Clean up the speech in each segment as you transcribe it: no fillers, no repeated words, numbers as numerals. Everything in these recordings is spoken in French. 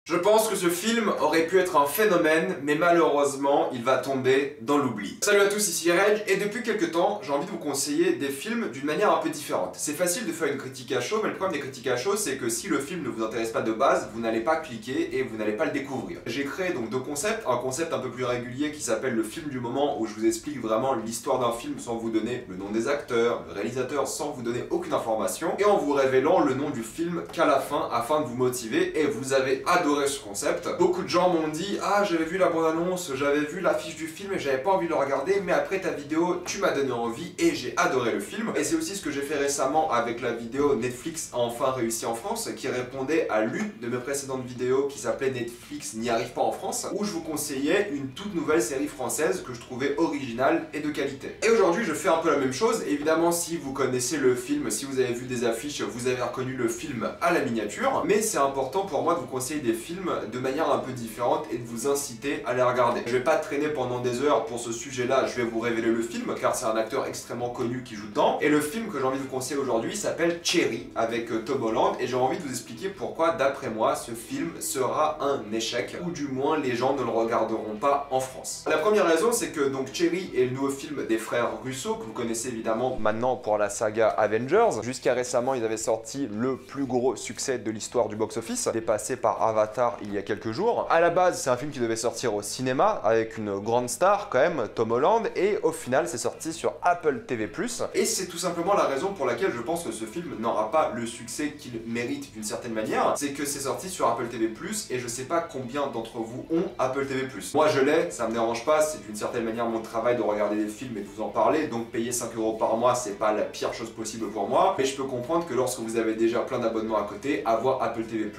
Je pense que ce film aurait pu être un phénomène, mais malheureusement, il va tomber dans l'oubli. Salut à tous, ici Reg, et depuis quelques temps, j'ai envie de vous conseiller des films d'une manière un peu différente. C'est facile de faire une critique à chaud, mais le problème des critiques à chaud, c'est que si le film ne vous intéresse pas de base, vous n'allez pas cliquer et vous n'allez pas le découvrir. J'ai créé donc deux concepts, un concept un peu plus régulier qui s'appelle le film du moment, où je vous explique vraiment l'histoire d'un film sans vous donner le nom des acteurs, le réalisateur, sans vous donner aucune information, et en vous révélant le nom du film qu'à la fin, afin de vous motiver, et vous avez adoré ce concept. Beaucoup de gens m'ont dit « Ah, j'avais vu la bande-annonce, j'avais vu l'affiche du film et j'avais pas envie de le regarder, mais après ta vidéo, tu m'as donné envie et j'ai adoré le film. » Et c'est aussi ce que j'ai fait récemment avec la vidéo Netflix a enfin réussi en France, qui répondait à l'une de mes précédentes vidéos qui s'appelait Netflix n'y arrive pas en France, où je vous conseillais une toute nouvelle série française que je trouvais originale et de qualité. Et aujourd'hui, je fais un peu la même chose. Évidemment, si vous connaissez le film, si vous avez vu des affiches, vous avez reconnu le film à la miniature, mais c'est important pour moi de vous conseiller des films de manière un peu différente et de vous inciter à les regarder. Je vais pas traîner pendant des heures pour ce sujet-là, je vais vous révéler le film car c'est un acteur extrêmement connu qui joue dedans. Et le film que j'ai envie de vous conseiller aujourd'hui s'appelle Cherry avec Tom Holland et j'ai envie de vous expliquer pourquoi d'après moi ce film sera un échec ou du moins les gens ne le regarderont pas en France. La première raison c'est que donc Cherry est le nouveau film des frères Russo que vous connaissez évidemment maintenant pour la saga Avengers. Jusqu'à récemment ils avaient sorti le plus gros succès de l'histoire du box-office, dépassé par Avatar il y a quelques jours. À la base, c'est un film qui devait sortir au cinéma avec une grande star quand même, Tom Holland, et au final, c'est sorti sur Apple TV+. Et c'est tout simplement la raison pour laquelle je pense que ce film n'aura pas le succès qu'il mérite d'une certaine manière. C'est que c'est sorti sur Apple TV+, et je sais pas combien d'entre vous ont Apple TV+. Moi, je l'ai, ça me dérange pas, c'est d'une certaine manière mon travail de regarder des films et de vous en parler, donc payer 5 € par mois, c'est pas la pire chose possible pour moi, mais je peux comprendre que lorsque vous avez déjà plein d'abonnements à côté, avoir Apple TV+,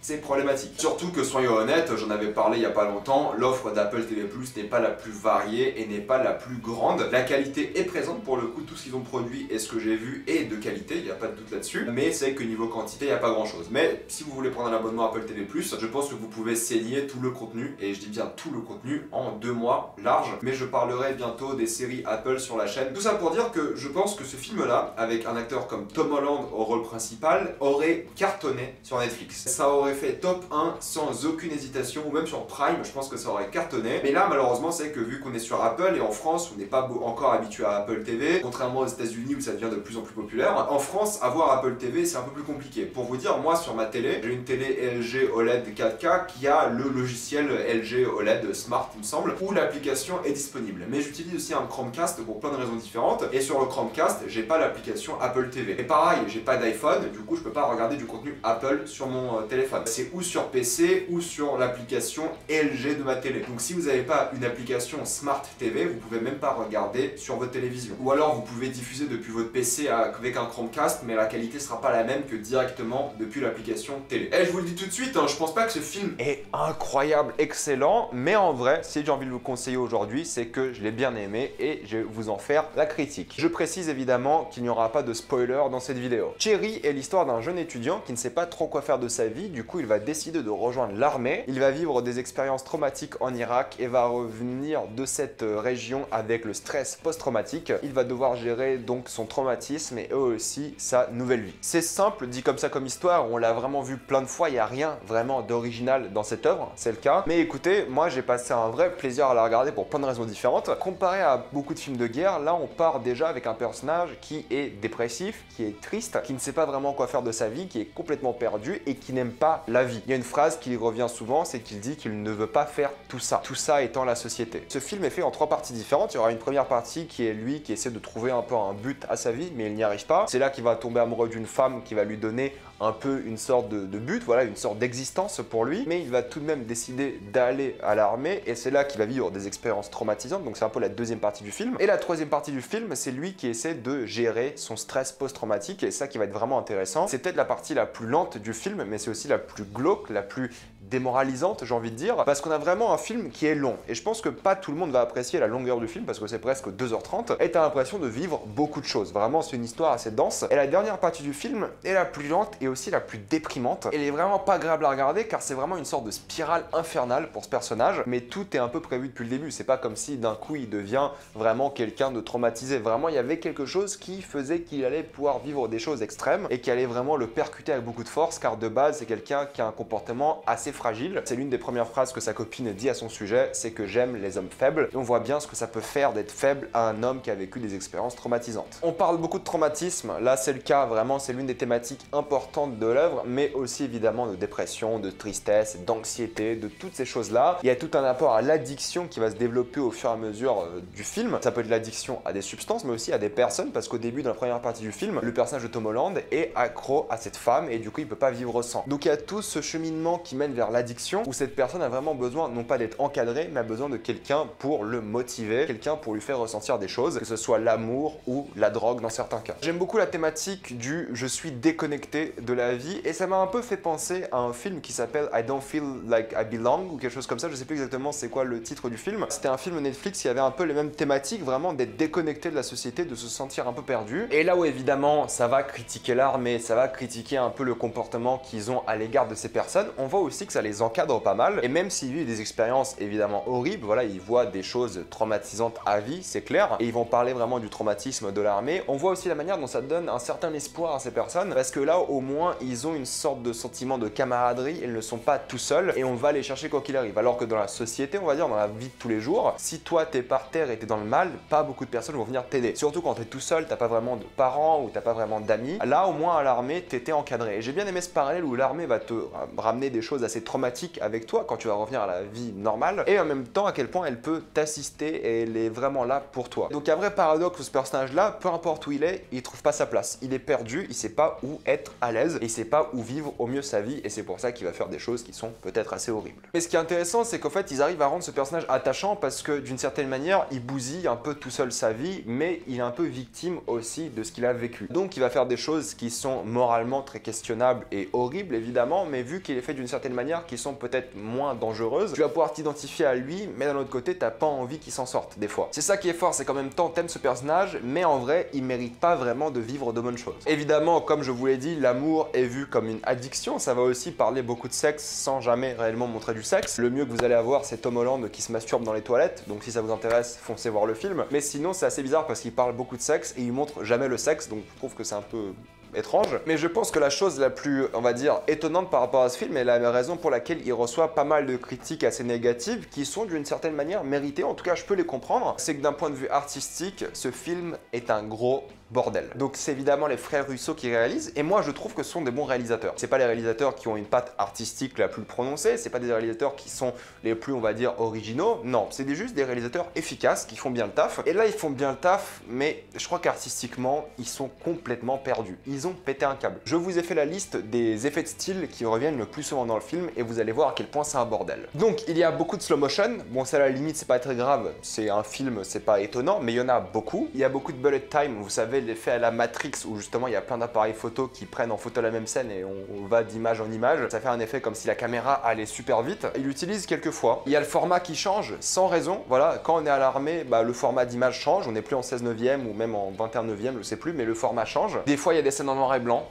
c'est problématique. Surtout que soyons honnêtes, j'en avais parlé il y a pas longtemps, l'offre d'Apple TV+ n'est pas la plus variée et n'est pas la plus grande. La qualité est présente pour le coup, tout ce qu'ils ont produit et ce que j'ai vu est de qualité, il n'y a pas de doute là-dessus, mais c'est que niveau quantité, il n'y a pas grand-chose. Mais si vous voulez prendre un abonnement Apple TV+, je pense que vous pouvez saigner tout le contenu, et je dis bien tout le contenu, en 2 mois large, mais je parlerai bientôt des séries Apple sur la chaîne. Tout ça pour dire que je pense que ce film-là, avec un acteur comme Tom Holland au rôle principal, aurait cartonné sur Netflix. Ça aurait fait top 1 sans aucune hésitation, ou même sur Prime, je pense que ça aurait cartonné. Mais là, malheureusement, c'est que vu qu'on est sur Apple, et en France, on n'est pas encore habitué à Apple TV, contrairement aux États-Unis où ça devient de plus en plus populaire, en France, avoir Apple TV, c'est un peu plus compliqué. Pour vous dire, moi, sur ma télé, j'ai une télé LG OLED 4K qui a le logiciel LG OLED Smart, il me semble, où l'application est disponible. Mais j'utilise aussi un Chromecast pour plein de raisons différentes, et sur le Chromecast, j'ai pas l'application Apple TV. Et pareil, j'ai pas d'iPhone, du coup, je peux pas regarder du contenu Apple sur mon téléphone. C'est ou sur PC ou sur l'application LG de ma télé. Donc si vous n'avez pas une application Smart TV, vous pouvez même pas regarder sur votre télévision. Ou alors vous pouvez diffuser depuis votre PC avec un Chromecast, mais la qualité sera pas la même que directement depuis l'application télé. Et je vous le dis tout de suite, hein, je pense pas que ce film est incroyable, excellent, mais en vrai, si j'ai envie de vous conseiller aujourd'hui, c'est que je l'ai bien aimé et je vais vous en faire la critique. Je précise évidemment qu'il n'y aura pas de spoiler dans cette vidéo. Cherry est l'histoire d'un jeune étudiant qui ne sait pas trop quoi faire de sa vie, du coup il va décider de rejoindre l'armée. Il va vivre des expériences traumatiques en Irak et va revenir de cette région avec le stress post-traumatique. Il va devoir gérer donc son traumatisme et aussi sa nouvelle vie. C'est simple, dit comme ça comme histoire, on l'a vraiment vu plein de fois, il n'y a rien vraiment d'original dans cette œuvre, c'est le cas. Mais écoutez, moi j'ai passé un vrai plaisir à la regarder pour plein de raisons différentes. Comparé à beaucoup de films de guerre, là on part déjà avec un personnage qui est dépressif, qui est triste, qui ne sait pas vraiment quoi faire de sa vie, qui est complètement perdu et qui n'aime pas la vie. Il y a une phrase qui revient souvent, c'est qu'il dit qu'il ne veut pas faire tout ça étant la société. Ce film est fait en 3 parties différentes. Il y aura une première partie qui est lui qui essaie de trouver un peu un but à sa vie, mais il n'y arrive pas. C'est là qu'il va tomber amoureux d'une femme qui va lui donner un peu une sorte de but, voilà, une sorte d'existence pour lui, mais il va tout de même décider d'aller à l'armée et c'est là qu'il va vivre des expériences traumatisantes, donc c'est un peu la deuxième partie du film. Et la troisième partie du film, c'est lui qui essaie de gérer son stress post-traumatique et ça qui va être vraiment intéressant. C'est peut-être la partie la plus lente du film, mais c'est aussi la plus glauque, la plus démoralisante, j'ai envie de dire, parce qu'on a vraiment un film qui est long. Et je pense que pas tout le monde va apprécier la longueur du film, parce que c'est presque 2h30, et t'as l'impression de vivre beaucoup de choses. Vraiment, c'est une histoire assez dense. Et la dernière partie du film est la plus lente et aussi la plus déprimante. Elle est vraiment pas agréable à regarder car c'est vraiment une sorte de spirale infernale pour ce personnage, mais tout est un peu prévu depuis le début. C'est pas comme si d'un coup il devient vraiment quelqu'un de traumatisé. Vraiment, il y avait quelque chose qui faisait qu'il allait pouvoir vivre des choses extrêmes et qui allait vraiment le percuter avec beaucoup de force car de base, c'est quelqu'un qui a un comportement assez fragile. C'est l'une des premières phrases que sa copine dit à son sujet, c'est que j'aime les hommes faibles. Et on voit bien ce que ça peut faire d'être faible à un homme qui a vécu des expériences traumatisantes. On parle beaucoup de traumatisme, là c'est le cas, vraiment c'est l'une des thématiques importantes de l'œuvre, mais aussi évidemment de dépression, de tristesse, d'anxiété, de toutes ces choses-là. Il y a tout un apport à l'addiction qui va se développer au fur et à mesure du film. Ça peut être l'addiction à des substances, mais aussi à des personnes, parce qu'au début, dans la première partie du film, le personnage de Tom Holland est accro à cette femme et du coup il peut pas vivre sans. Donc il y a tout ce cheminement qui mène vers l'addiction où cette personne a vraiment besoin non pas d'être encadrée, mais a besoin de quelqu'un pour le motiver, quelqu'un pour lui faire ressentir des choses, que ce soit l'amour ou la drogue dans certains cas. J'aime beaucoup la thématique du je suis déconnecté de la vie et ça m'a un peu fait penser à un film qui s'appelle I Don't Feel Like I Belong ou quelque chose comme ça, je sais plus exactement c'est quoi le titre du film. C'était un film Netflix qui avait un peu les mêmes thématiques, vraiment d'être déconnecté de la société, de se sentir un peu perdu. Et là où évidemment ça va critiquer l'art, mais ça va critiquer un peu le comportement qu'ils ont à l'égard de ces personnes, on voit aussi que ça les encadre pas mal. Et même s'ils vivent des expériences évidemment horribles, voilà, ils voient des choses traumatisantes à vie, c'est clair, et ils vont parler vraiment du traumatisme de l'armée. On voit aussi la manière dont ça donne un certain espoir à ces personnes, parce que là au moins ils ont une sorte de sentiment de camaraderie, ils ne sont pas tout seuls, et on va les chercher quoi qu'il arrive. Alors que dans la société, on va dire, dans la vie de tous les jours, si toi t'es par terre et t'es dans le mal, pas beaucoup de personnes vont venir t'aider. Surtout quand t'es tout seul, t'as pas vraiment de parents ou t'as pas vraiment d'amis. Là au moins à l'armée, t'étais encadré. Et j'ai bien aimé ce parallèle où l'armée va te ramener des choses assez traumatiques avec toi quand tu vas revenir à la vie normale, et en même temps à quel point elle peut t'assister et elle est vraiment là pour toi. Donc il y a un vrai paradoxe, ce personnage là, peu importe où il trouve pas sa place. Il est perdu, il sait pas où être à l'aise et il sait pas où vivre au mieux sa vie, et c'est pour ça qu'il va faire des choses qui sont peut-être assez horribles. Mais ce qui est intéressant, c'est qu'en fait ils arrivent à rendre ce personnage attachant parce que d'une certaine manière il bousille un peu tout seul sa vie, mais il est un peu victime aussi de ce qu'il a vécu. Donc il va faire des choses qui sont moralement très questionnables et horribles évidemment, mais vu qu'il est fait d'une certaine manière qui sont peut-être moins dangereuses, tu vas pouvoir t'identifier à lui, mais d'un autre côté t'as pas envie qu'il s'en sorte des fois. C'est ça qui est fort, c'est qu'en même temps t'aimes ce personnage, mais en vrai il mérite pas vraiment de vivre de bonnes choses. Évidemment, comme je vous l'ai dit, l'amour est vu comme une addiction, ça va aussi parler beaucoup de sexe sans jamais réellement montrer du sexe. Le mieux que vous allez avoir, c'est Tom Holland qui se masturbe dans les toilettes, donc si ça vous intéresse, foncez voir le film. Mais sinon c'est assez bizarre parce qu'il parle beaucoup de sexe et il montre jamais le sexe, donc je trouve que c'est un peu étrange. Mais je pense que la chose la plus, on va dire, étonnante par rapport à ce film, et la raison pour laquelle il reçoit pas mal de critiques assez négatives, qui sont d'une certaine manière méritées, en tout cas je peux les comprendre, c'est que d'un point de vue artistique, ce film est un gros bordel. Donc c'est évidemment les frères Russo qui réalisent, et moi je trouve que ce sont des bons réalisateurs. C'est pas les réalisateurs qui ont une patte artistique la plus prononcée, c'est pas des réalisateurs qui sont les plus, on va dire, originaux, non, c'est juste des réalisateurs efficaces qui font bien le taf. Et là ils font bien le taf, mais je crois qu'artistiquement ils sont complètement perdus. Ils ont pété un câble. Je vous ai fait la liste des effets de style qui reviennent le plus souvent dans le film, et vous allez voir à quel point c'est un bordel. Donc il y a beaucoup de slow motion, bon ça à la limite c'est pas très grave, c'est un film, c'est pas étonnant, mais il y en a beaucoup. Il y a beaucoup de bullet time, vous savez, l'effet à la Matrix où justement il y a plein d'appareils photo qui prennent en photo la même scène et on va d'image en image. Ça fait un effet comme si la caméra allait super vite. Il l'utilise quelques fois. Il y a le format qui change sans raison. Voilà, quand on est à l'armée, bah, le format d'image change. On n'est plus en 16/9 ou même en 21/9, je sais plus, mais le format change. Des fois il y a des scènes en noir et blanc.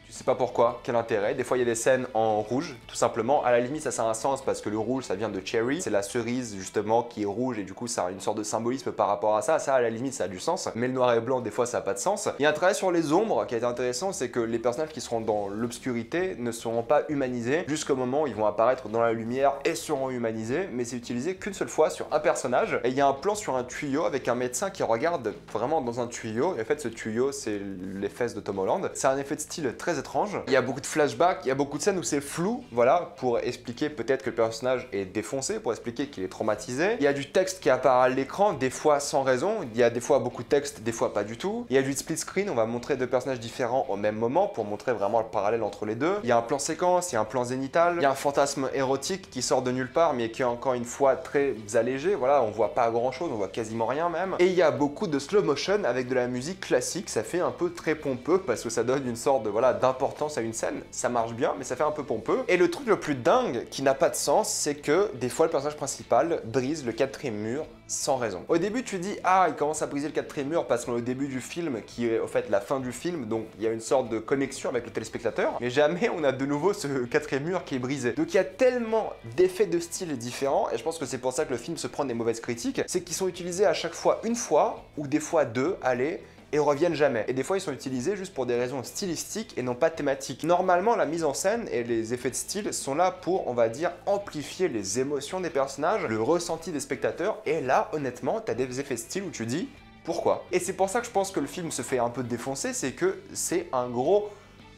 Je sais pas pourquoi, quel intérêt. Des fois il y a des scènes en rouge, tout simplement. À la limite ça a un sens parce que le rouge ça vient de cherry, c'est la cerise justement qui est rouge et du coup ça a une sorte de symbolisme par rapport à ça. Ça à la limite ça a du sens, mais le noir et blanc des fois ça a pas de sens. Il y a un travail sur les ombres qui a été intéressant, c'est que les personnages qui seront dans l'obscurité ne seront pas humanisés jusqu'au moment où ils vont apparaître dans la lumière et seront humanisés, mais c'est utilisé qu'une seule fois sur un personnage. Et il y a un plan sur un tuyau avec un médecin qui regarde vraiment dans un tuyau, et en fait ce tuyau c'est les fesses de Tom Holland. C'est un effet de style très étrange. Il y a beaucoup de flashbacks, il y a beaucoup de scènes où c'est flou, voilà, pour expliquer peut-être que le personnage est défoncé, pour expliquer qu'il est traumatisé. Il y a du texte qui apparaît à l'écran, des fois sans raison, il y a des fois beaucoup de texte, des fois pas du tout. Il y a du split screen, on va montrer deux personnages différents au même moment pour montrer vraiment le parallèle entre les deux. Il y a un plan séquence, il y a un plan zénital, il y a un fantasme érotique qui sort de nulle part mais qui est encore une fois très allégé, voilà, on voit pas grand chose, on voit quasiment rien même. Et il y a beaucoup de slow motion avec de la musique classique, ça fait un peu très pompeux parce que ça donne une sorte de, voilà, d'importance à une scène, ça marche bien, mais ça fait un peu pompeux. Et le truc le plus dingue, qui n'a pas de sens, c'est que des fois le personnage principal brise le quatrième mur sans raison. Au début tu dis ah il commence à briser le quatrième mur parce qu'on est au début du film qui est au fait la fin du film, donc il y a une sorte de connexion avec le téléspectateur, mais jamais on a de nouveau ce quatrième mur qui est brisé. Donc il y a tellement d'effets de style différents et je pense que c'est pour ça que le film se prend des mauvaises critiques, c'est qu'ils sont utilisés à chaque fois une fois ou des fois deux, allez, et reviennent jamais. Et des fois, ils sont utilisés juste pour des raisons stylistiques et non pas thématiques. Normalement, la mise en scène et les effets de style sont là pour, on va dire, amplifier les émotions des personnages, le ressenti des spectateurs. Et là, honnêtement, t'as des effets de style où tu dis pourquoi. Et c'est pour ça que je pense que le film se fait un peu défoncer, c'est que c'est un gros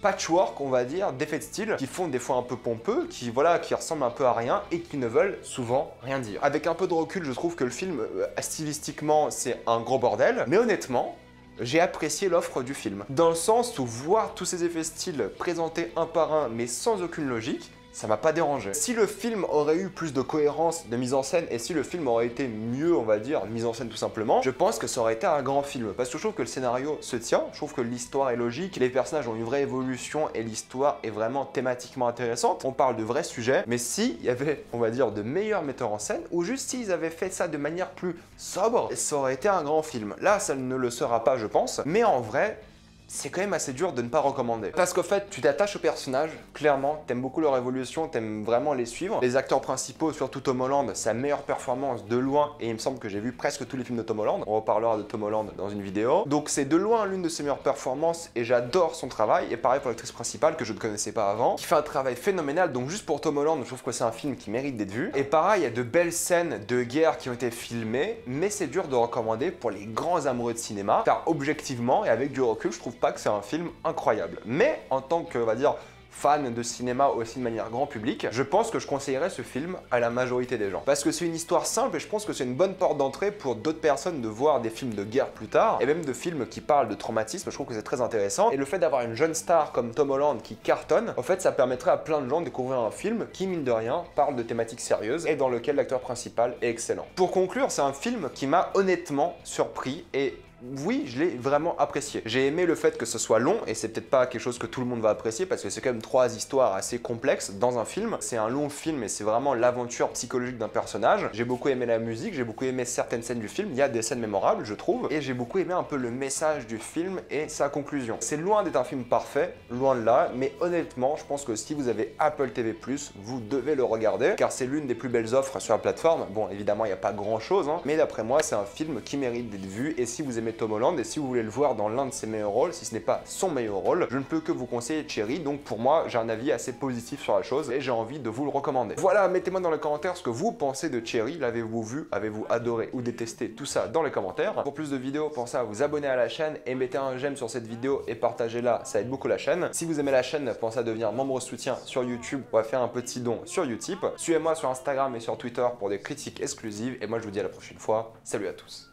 patchwork, on va dire, d'effets de style qui font des fois un peu pompeux, qui ressemblent un peu à rien et qui ne veulent souvent rien dire. Avec un peu de recul, je trouve que le film, stylistiquement, c'est un gros bordel, mais honnêtement, j'ai apprécié l'offre du film. Dans le sens où voir tous ces effets style présentés un par un, mais sans aucune logique, ça m'a pas dérangé. Si le film aurait eu plus de cohérence de mise en scène et si le film aurait été mieux, on va dire, mise en scène tout simplement, je pense que ça aurait été un grand film. Parce que je trouve que le scénario se tient, je trouve que l'histoire est logique, les personnages ont une vraie évolution et l'histoire est vraiment thématiquement intéressante. On parle de vrais sujets, mais s'il y avait, on va dire, de meilleurs metteurs en scène, ou juste s'ils avaient fait ça de manière plus sobre, ça aurait été un grand film. Là, ça ne le sera pas, je pense, mais en vrai, c'est quand même assez dur de ne pas recommander. Parce qu'en fait, tu t'attaches aux personnages, clairement, t'aimes beaucoup leur évolution, t'aimes vraiment les suivre. Les acteurs principaux, surtout Tom Holland, sa meilleure performance de loin, et il me semble que j'ai vu presque tous les films de Tom Holland. On reparlera de Tom Holland dans une vidéo. Donc c'est de loin l'une de ses meilleures performances, et j'adore son travail. Et pareil pour l'actrice principale, que je ne connaissais pas avant, qui fait un travail phénoménal. Donc juste pour Tom Holland, je trouve que c'est un film qui mérite d'être vu. Et pareil, il y a de belles scènes de guerre qui ont été filmées, mais c'est dur de recommander pour les grands amoureux de cinéma, car objectivement, et avec du recul, je trouve pas que c'est un film incroyable. Mais en tant que, on va dire, fan de cinéma aussi de manière grand public, je pense que je conseillerais ce film à la majorité des gens. Parce que c'est une histoire simple et je pense que c'est une bonne porte d'entrée pour d'autres personnes de voir des films de guerre plus tard, et même de films qui parlent de traumatisme, je trouve que c'est très intéressant. Et le fait d'avoir une jeune star comme Tom Holland qui cartonne, en fait ça permettrait à plein de gens de découvrir un film qui, mine de rien, parle de thématiques sérieuses et dans lequel l'acteur principal est excellent. Pour conclure, c'est un film qui m'a honnêtement surpris et oui, je l'ai vraiment apprécié. J'ai aimé le fait que ce soit long, et c'est peut-être pas quelque chose que tout le monde va apprécier parce que c'est quand même 3 histoires assez complexes dans un film. C'est un long film et c'est vraiment l'aventure psychologique d'un personnage. J'ai beaucoup aimé la musique, j'ai beaucoup aimé certaines scènes du film. Il y a des scènes mémorables, je trouve, et j'ai beaucoup aimé un peu le message du film et sa conclusion. C'est loin d'être un film parfait, loin de là, mais honnêtement, je pense que si vous avez Apple TV+, vous devez le regarder, car c'est l'une des plus belles offres sur la plateforme. Bon, évidemment, il n'y a pas grand-chose, hein, mais d'après moi, c'est un film qui mérite d'être vu, et si vous aimez Tom Holland et si vous voulez le voir dans l'un de ses meilleurs rôles, si ce n'est pas son meilleur rôle, je ne peux que vous conseiller Cherry. Donc pour moi, j'ai un avis assez positif sur la chose et j'ai envie de vous le recommander. Voilà, mettez-moi dans les commentaires ce que vous pensez de Cherry. L'avez-vous vu? Avez-vous adoré ou détesté? Tout ça dans les commentaires. Pour plus de vidéos, pensez à vous abonner à la chaîne et mettez un j'aime sur cette vidéo et partagez-la, ça aide beaucoup la chaîne. Si vous aimez la chaîne, pensez à devenir membre soutien sur YouTube ou à faire un petit don sur Utip. Suivez-moi sur Instagram et sur Twitter pour des critiques exclusives et moi je vous dis à la prochaine fois. Salut à tous.